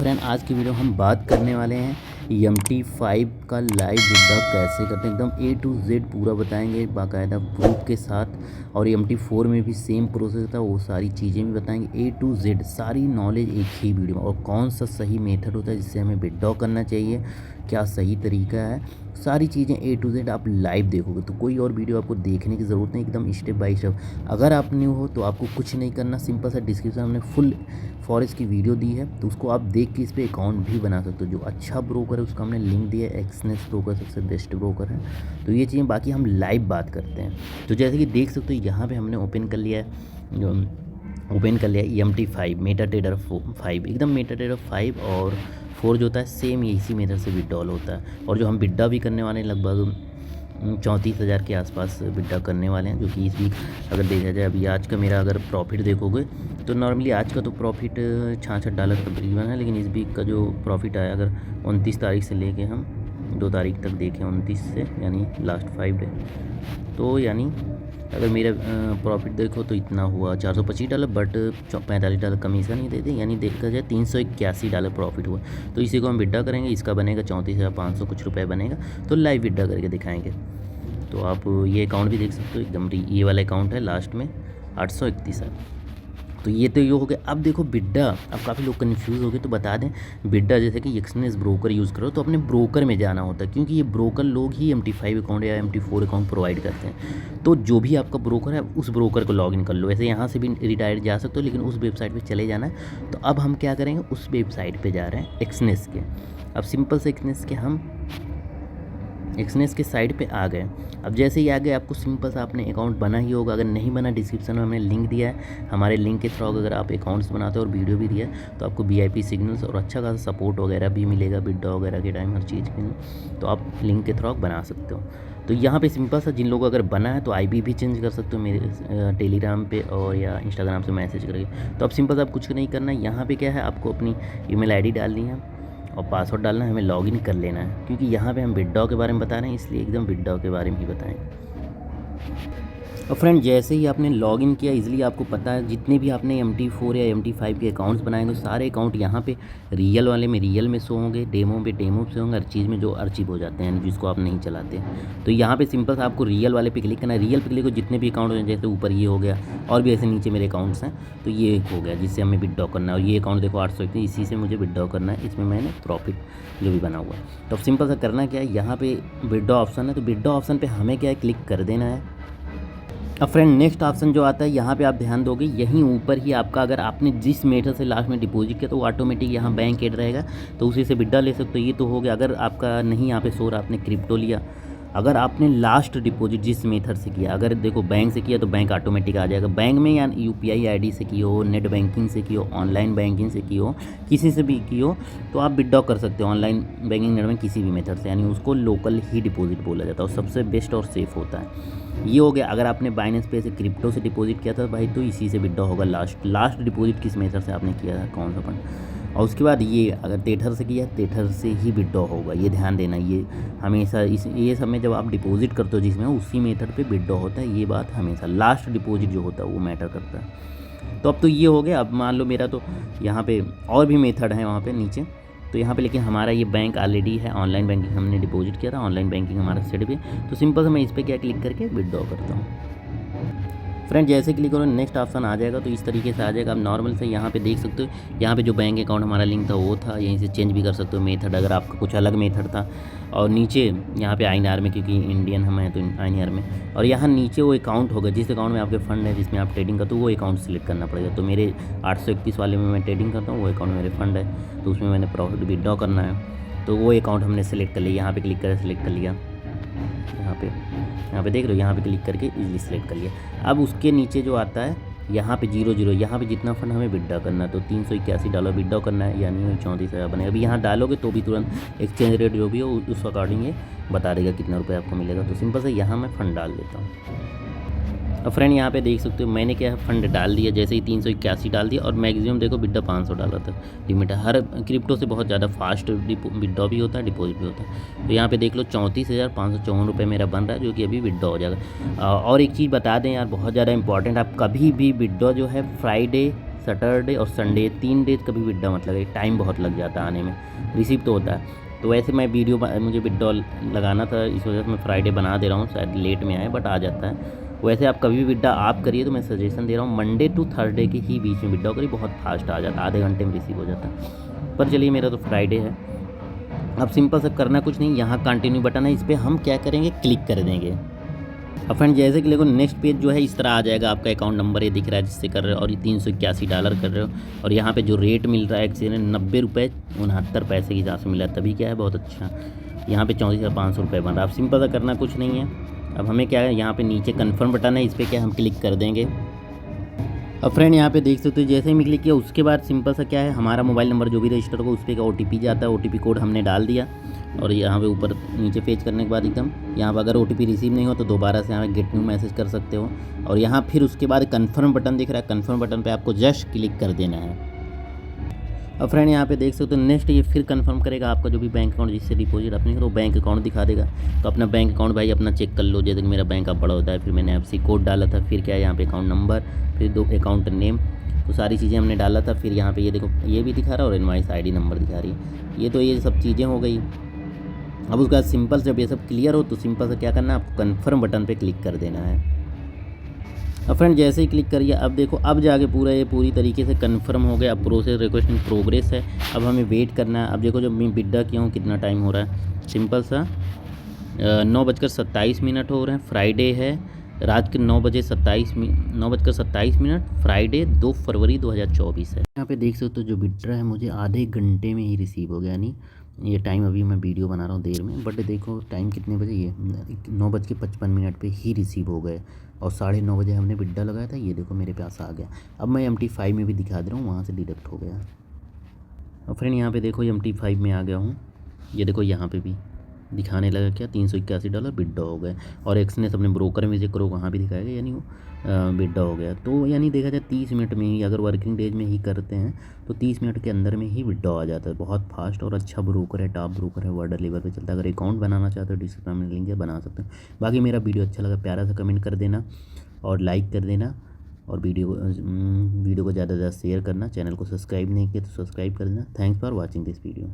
Friend आज की video हम बात करने वाले हैं MT5 का लाइव विड्रॉ कैसे करते हैं। एकदम A to Z पूरा बताएंगे बाकायदा प्रूफ के साथ। और MT4 में भी सेम प्रोसेस था, वो सारी चीज़ें भी बताएंगे A to Z, सारी नॉलेज एक ही वीडियो में। और कौन सा सही मेथड होता है जिससे हमें विड्रॉ करना चाहिए, क्या सही तरीका है, सारी चीज़ें A to Z आप लाइव देखोगे तो कोई और वीडियो आपको देखने की ज़रूरत नहीं, एकदम स्टेप बाय स्टेप। अगर आप न्यू हो तो आपको कुछ नहीं करना, सिंपल सा डिस्क्रिप्शन हमने फुल फॉरेस्ट की वीडियो दी है तो उसको आप देख के इस पर अकाउंट भी बना सकते हो। जो अच्छा ब्रोकर है उसका हमने लिंक दिया है, एक्सनेस ब्रोकर सबसे बेस्ट ब्रोकर है। तो ये चीज़ें बाकी हम लाइव बात करते हैं। तो जैसे कि देख सकते हो यहाँ पे हमने ओपन कर लिया है MT5 मेटाट्रेडर 5, एकदम मेटाट्रेडर 5 और 4 जो होता है सेम इसी मेथड से विड्रॉल होता है। और जो हम विड्रॉ भी करने वाले हैं लगभग 34,000 के आसपास विड्रॉ करने वाले हैं, जो कि इस वीक अगर देखा जाए अभी आज का मेरा अगर प्रॉफिट देखोगे तो नॉर्मली आज का तो प्रॉफिट $66 तकरीबन है। लेकिन इस वीक का जो प्रॉफिट आया अगर 29 तारीख से लेके हम 2 तारीख तक देखें, 29 से यानी लास्ट 5 डे, तो यानी अगर मेरा प्रॉफिट देखो तो इतना हुआ $425, बट $45 कमीशन ही देते, यानी देखा जाए $381 प्रॉफिट हुआ। तो इसी को हम विड्रॉ करेंगे, इसका बनेगा 34,500 कुछ रुपए बनेगा। तो लाइव विड्रॉ करके दिखाएंगे। तो आप ये अकाउंट भी देख सकते हो, एकदम ये वाला अकाउंट है, लास्ट में 831 है। तो ये तो ये हो गया। अब देखो बिड्डा, अब काफ़ी लोग कन्फ्यूज़ हो गए तो बता दें, बिड्डा जैसे कि एक्सनेस ब्रोकर यूज़ करो तो अपने ब्रोकर में जाना होता है, क्योंकि ये ब्रोकर लोग ही MT5 अकाउंट या MT4 अकाउंट प्रोवाइड करते हैं। तो जो भी आपका ब्रोकर है उस ब्रोकर को लॉगिन कर लो। ऐसे यहाँ से भी रिटायर्ड जा सकते हो, लेकिन उस वेबसाइट पर चले जाना है। तो अब हम क्या करेंगे, उस वेबसाइट पर जा रहे हैं एक्सनेस के। अब सिंपल से एक्सनेस के साइड पे आ गए। अब जैसे ही आ गए आपको सिंपल सा अपने अकाउंट बना ही होगा, अगर नहीं बना डिस्क्रिप्शन में हमने लिंक दिया है। हमारे लिंक के थ्रू अगर आप अकाउंट्स बनाते हो और वीडियो भी दिया है तो आपको VIP सिग्नल्स और अच्छा खासा सपोर्ट वगैरह भी मिलेगा विड्रॉ वगैरह के टाइम, हर चीज़ के लिए। तो आप लिंक के थ्रू बना सकते हो। तो यहाँ पे सिंपल सा जिन लोगों अगर बना है तो IB भी चेंज कर सकते हो मेरे टेलीग्राम पे और या इंस्टाग्राम से मैसेज करके। तो अब सिंपल सा आप कुछ नहीं करना है, यहाँ पे क्या है आपको अपनी ईमेल ID डालनी है और पासवर्ड डालना है, हमें लॉगिन कर लेना है। क्योंकि यहाँ पे हम विड्रॉ के बारे में बता रहे हैं, इसलिए एकदम विड्रॉ के बारे में ही बताएंगे। और फ्रेंड जैसे ही आपने लॉगिन किया, इजीली आपको पता है जितने भी आपने MT4 या MT5 के अकाउंट्स बनाएंगे सारे अकाउंट यहाँ पे रियल वाले में रियल में शो होंगे, डेमो पे डेमो से होंगे, हर चीज़ में जो अर्चिव हो जाते हैं जिसको आप नहीं चलाते। तो यहाँ पे सिंपल सा आपको रियल वाले पे क्लिक करना है। रियल पे क्लिक हो, जितने भी अकाउंट हैं जैसे ऊपर ये हो गया और भी ऐसे नीचे मेरे अकाउंट्स हैं, तो ये एक हो गया जिससे हमें विड्रॉ करना है। और ये अकाउंट देखो 801, इसी से मुझे विड्रॉ करना है, इसमें मैंने प्रॉफिट जो भी बना हुआ है। तो अब सिंपल सा करना क्या है, यहाँ पे विड्रॉ ऑप्शन है, तो विड्रॉ ऑप्शन पे हमें क्या है क्लिक कर देना है। अब फ्रेंड नेक्स्ट ऑप्शन जो आता है यहाँ पे आप ध्यान दोगे, यहीं ऊपर ही आपका अगर आपने जिस मेथड से लास्ट में डिपॉजिट किया तो वो ऑटोमेटिक यहाँ बैंक ऐड रहेगा, तो उसी से विड्रॉ ले सकते हो। ये तो हो गया अगर आपका नहीं यहाँ पे शो रहा, आपने क्रिप्टो लिया। अगर आपने लास्ट डिपॉजिट जिस मेथड से किया, अगर देखो बैंक से किया तो बैंक ऑटोमेटिक आ जाएगा। बैंक में या UPI ID से की हो, नेट बैंकिंग से की हो, ऑनलाइन बैंकिंग से की हो, किसी से भी की हो तो आप विड्रॉ कर सकते हो ऑनलाइन बैंकिंग नेट में किसी भी मेथड से, यानी उसको लोकल ही डिपॉजिट बोला जाता है और सबसे बेस्ट और सेफ़ होता है। ये हो गया। अगर आपने बाइनेंस पे से क्रिप्टो से डिपॉजिट किया था भाई तो इसी से विड्रॉ होगा। लास्ट डिपॉजिट किस मेथड से आपने किया है, कौन सा फंड। और उसके बाद ये अगर टेथर से किया, टेथर से ही विड्रॉ होगा, ये ध्यान देना। ये हमेशा ये सब में जब आप डिपॉजिट करते हो जिसमें उसी मेथड पे विड्रॉ होता है, ये बात हमेशा। लास्ट डिपॉजिट जो होता है वो मैटर करता है। तो अब तो ये हो गया। अब मान लो मेरा तो यहाँ पे और भी मेथड है वहाँ पे नीचे, तो यहाँ पे लेकिन हमारा ये बैंक ऑलरेडी है, ऑनलाइन बैंकिंग हमने डिपॉजिट किया था, ऑनलाइन बैंकिंग हमारा सेट भी। तो सिंपल से मैं इस पर क्या क्लिक करके विड्रॉ करता हूँ। फ्रेंड जैसे क्लिक करो नेक्स्ट ऑप्शन आ जाएगा, तो इस तरीके से आ जाएगा। आप नॉर्मल से यहाँ पे देख सकते हो, यहाँ पे जो बैंक अकाउंट हमारा लिंक था वो था, यहीं से चेंज भी कर सकते हो मेथड अगर आपका कुछ अलग मेथड था। और नीचे यहाँ पे INR में, क्योंकि इंडियन हम हैं तो INR में। और यहाँ नीचे वो अकाउंट होगा जिस अकाउंट में आपके फंड है, जिसमें आप ट्रेडिंग करते हो, वो अकाउंट सेलेक्ट करना पड़ेगा। तो मेरे 831 वाले में मैं ट्रेडिंग करता हूँ, वो अकाउंट मेरे फंड है, तो उसमें मैंने प्रॉफिट विड्रॉ करना है। तो वो अकाउंट हमने सेलेक्ट कर लिया, यहाँ पे क्लिक कर सेलेक्ट कर लिया। यहाँ पे देख लो, यहाँ पे क्लिक करके इजीली सेलेक्ट कर लिया। अब उसके नीचे जो आता है यहाँ पे 00, यहाँ पे जितना फंड हमें विड्रॉ करना है तो $381 विड्रॉ करना है, यानी 34,000 बनेगा। अभी यहाँ डालोगे तो भी तुरंत एक्सचेंज रेट जो भी हो उस अकॉर्डिंग ये बता देगा कितना रुपये आपको मिलेगा। तो सिंपल से यहाँ मैं फ़ंड डाल देता हूँ। अब फ्रेंड यहाँ पे देख सकते हो मैंने क्या फंड डाल दिया, जैसे ही 381 डाल दिया और मैक्सिमम देखो विड्रॉ $500 तक लिमिट है। हर क्रिप्टो से बहुत ज़्यादा फास्ट विड्रॉ भी होता है, डिपॉजिट भी होता है। तो यहाँ पे देख लो 34,554 रुपये मेरा बन रहा है, जो कि अभी विड्रॉ हो जाएगा। और एक चीज़ बता दें यार, बहुत ज़्यादा इंपॉर्टेंट, आप कभी भी विड्रॉ जो है फ्राइडे सैटरडे और संडे 3 डेज कभी विड्रॉ मत लगाइए, टाइम बहुत लग जाता है आने में, रिसीव तो होता है। तो वैसे मैं मुझे विड्रॉ लगाना था, इस वजह से मैं फ्राइडे बना दे रहा हूँ, शायद लेट में आए बट आ जाता है। वैसे आप कभी भी विड्रॉ आप करिए तो मैं सजेशन दे रहा हूँ मंडे टू थर्सडे के ही बीच में विड्रॉ करिए, बहुत फास्ट आ जाता है, आधे घंटे में रिसीव हो जाता है। पर चलिए मेरा तो फ्राइडे है। अब सिंपल सा करना कुछ नहीं, यहाँ कंटिन्यू बटन है, इस पर हम क्या करेंगे, क्लिक कर देंगे। अब फ्रेंड जैसे कि देखो नेक्स्ट पेज जो है इस तरह आ जाएगा, आपका अकाउंट नंबर ये दिख रहा है जिससे कर रहे हो, और ये $381 कर रहे हो, और यहाँ पे जो रेट मिल रहा है एक्सीडेंट 90 रुपये 69 पैसे की जहाँ से मिला, तभी क्या है बहुत अच्छा। यहाँ पे 34,500 बन रहा है। अब सिंपल सा करना कुछ नहीं है, अब हमें क्या है, यहाँ पे नीचे कन्फर्म बटन है, इस पर क्या हम क्लिक कर देंगे। अब फ्रेंड यहाँ पे देख सकते हो जैसे ही मैं क्लिक किया उसके बाद सिंपल सा क्या है, हमारा मोबाइल नंबर जो भी रजिस्टर होगा उस पर का OTP जाता है, OTP कोड हमने डाल दिया, और यहाँ पे ऊपर नीचे पेज करने के बाद एकदम यहाँ पर अगर OTP रिसीव नहीं हो तो दोबारा से यहाँ पे गेट न्यू मैसेज कर सकते हो, और यहाँ फिर उसके बाद कन्फर्म बटन दिख रहा है, कन्फर्म बटन पर आपको जस्ट क्लिक कर देना है। अब फ्रेंड यहाँ पे देख सकते हो नेक्स्ट ये फिर कंफर्म करेगा आपका जो भी बैंक अकाउंट जिससे डिपॉजिट अपने करो, बैंक अकाउंट दिखा देगा। तो अपना बैंक अकाउंट भाई अपना चेक कर लो, जैसे कि मेरा बैंक ऑफ बड़ौदा है, फिर मैंने FC कोड डाला था, फिर क्या है यहाँ पे अकाउंट नंबर, फिर 2 अकाउंट नेम, तो सारी चीज़ें हमने डाला था। फिर यहाँ पे ये देखो ये भी दिखा रहा है और इनवॉइस ID नंबर दिखा रही है, ये तो ये सब चीज़ें हो गई। अब उसके बाद सिंपल जब ये सब क्लियर हो तो सिंपल से क्या करना है, आपको कन्फर्म बटन पर क्लिक कर देना है। अब फ्रेंड जैसे ही क्लिक करिए अब देखो अब जाके पूरी तरीके से कंफर्म हो गया। अब प्रोसेस रिक्वेस्ट इन प्रोग्रेस है, अब हमें वेट करना है। अब देखो जब मैं विड्रॉ किया हूँ कितना टाइम हो रहा है, सिंपल सा 9:27 हो रहे हैं, फ्राइडे है, रात के 9:27 फ्राइडे 2 फरवरी 2024 है। यहाँ पे देख सकते हो जो विड्रॉ है मुझे आधे घंटे में ही रिसीव हो गया, यानी ये टाइम अभी मैं वीडियो बना रहा हूँ देर में, बट देखो टाइम कितने बजे, ये 9:55 पे ही रिसीव हो गए, और 9:30 बजे हमने विड्रॉ लगाया था, ये देखो मेरे पास आ गया। अब मैं MT5 में भी दिखा दे रहा हूँ, वहाँ से डिडक्ट हो गया। और फ्रेंड यहाँ पे देखो MT5 में आ गया हूँ, ये देखो यहाँ पे भी दिखाने लगा क्या $381 विड्रॉ हो गए, और एक्सनेस अपने ब्रोकर में चेक करो वहाँ भी दिखाएगा, यानी वो विड्रॉ हो गया। तो यानी देखा जाए 30 मिनट में ही, अगर वर्किंग डेज में ही करते हैं तो 30 मिनट के अंदर में ही विड्रॉ आ जाता है, बहुत फास्ट और अच्छा ब्रोकर है, टॉप ब्रोकर है, वर्ल्ड लेवल पे चलता है। अगर अकाउंट बनाना चाहते हो डिस्क्रिप्शन में लिंक है, बना सकते हो। बाकी मेरा वीडियो अच्छा लगा प्यारा सा कमेंट कर देना और लाइक कर देना, और वीडियो को ज़्यादा से ज़्यादा शेयर करना, चैनल को सब्सक्राइब नहीं किया तो सब्सक्राइब कर देना। Thanks for watching this video.